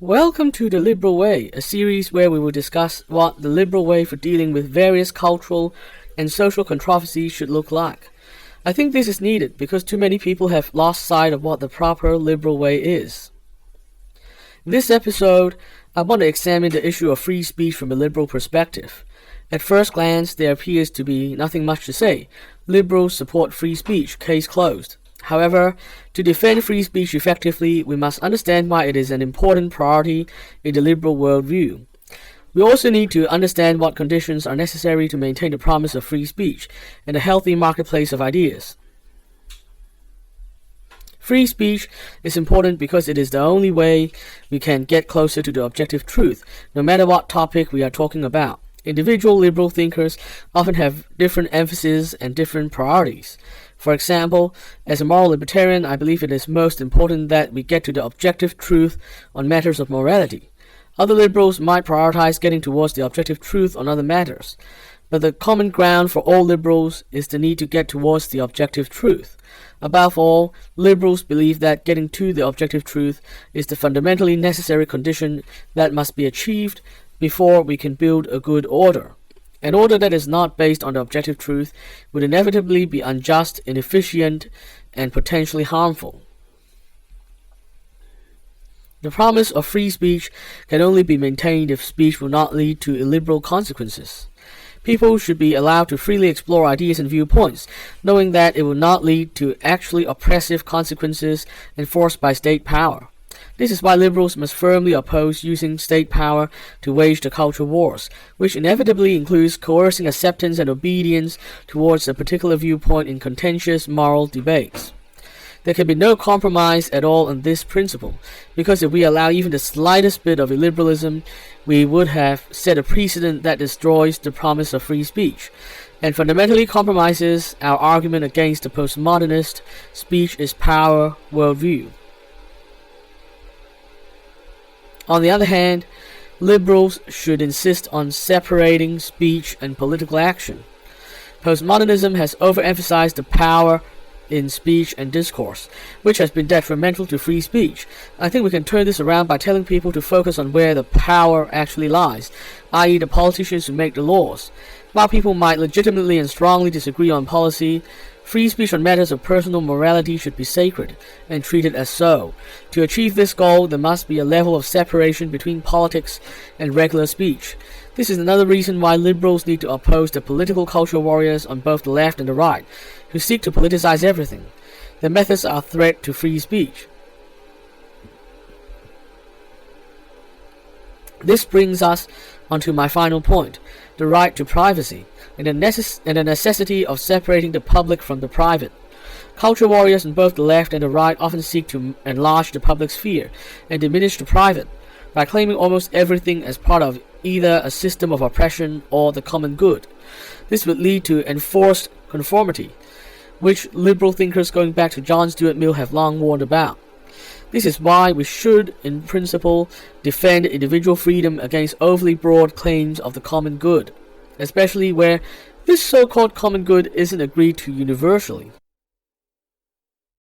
Welcome to The Liberal Way, a series where we will discuss what the liberal way for dealing with various cultural and social controversies should look like. I think this is needed because too many people have lost sight of what the proper liberal way is. In this episode, I want to examine the issue of free speech from a liberal perspective. At first glance, there appears to be nothing much to say. Liberals support free speech, case closed. However, to defend free speech effectively, we must understand why it is an important priority in the liberal worldview. We also need to understand what conditions are necessary to maintain the promise of free speech and a healthy marketplace of ideas. Free speech is important because it is the only way we can get closer to the objective truth, no matter what topic we are talking about. Individual liberal thinkers often have different emphases and different priorities. For example, as a moral libertarian, I believe it is most important that we get to the objective truth on matters of morality. Other liberals might prioritize getting towards the objective truth on other matters, but the common ground for all liberals is the need to get towards the objective truth. Above all, liberals believe that getting to the objective truth is the fundamentally necessary condition that must be achieved before we can build a good order. An order that is not based on the objective truth would inevitably be unjust, inefficient, and potentially harmful. The promise of free speech can only be maintained if speech will not lead to illiberal consequences. People should be allowed to freely explore ideas and viewpoints, knowing that it will not lead to actually oppressive consequences enforced by state power. This is why liberals must firmly oppose using state power to wage the culture wars, which inevitably includes coercing acceptance and obedience towards a particular viewpoint in contentious moral debates. There can be no compromise at all on this principle, because if we allow even the slightest bit of illiberalism, we would have set a precedent that destroys the promise of free speech, and fundamentally compromises our argument against the postmodernist speech is power worldview. On the other hand, liberals should insist on separating speech and political action. Postmodernism has overemphasized the power in speech and discourse, which has been detrimental to free speech. I think we can turn this around by telling people to focus on where the power actually lies, i.e. the politicians who make the laws. While people might legitimately and strongly disagree on policy, free speech on matters of personal morality should be sacred and treated as so. To achieve this goal, there must be a level of separation between politics and regular speech. This is another reason why liberals need to oppose the political culture warriors on both the left and the right, who seek to politicize everything. Their methods are a threat to free speech. This brings us onto my final point, the right to privacy, and the necessity of separating the public from the private. Culture warriors on both the left and the right often seek to enlarge the public sphere and diminish the private, by claiming almost everything as part of either a system of oppression or the common good. This would lead to enforced conformity, which liberal thinkers going back to John Stuart Mill have long warned about. This is why we should, in principle, defend individual freedom against overly broad claims of the common good, especially where this so-called common good isn't agreed to universally.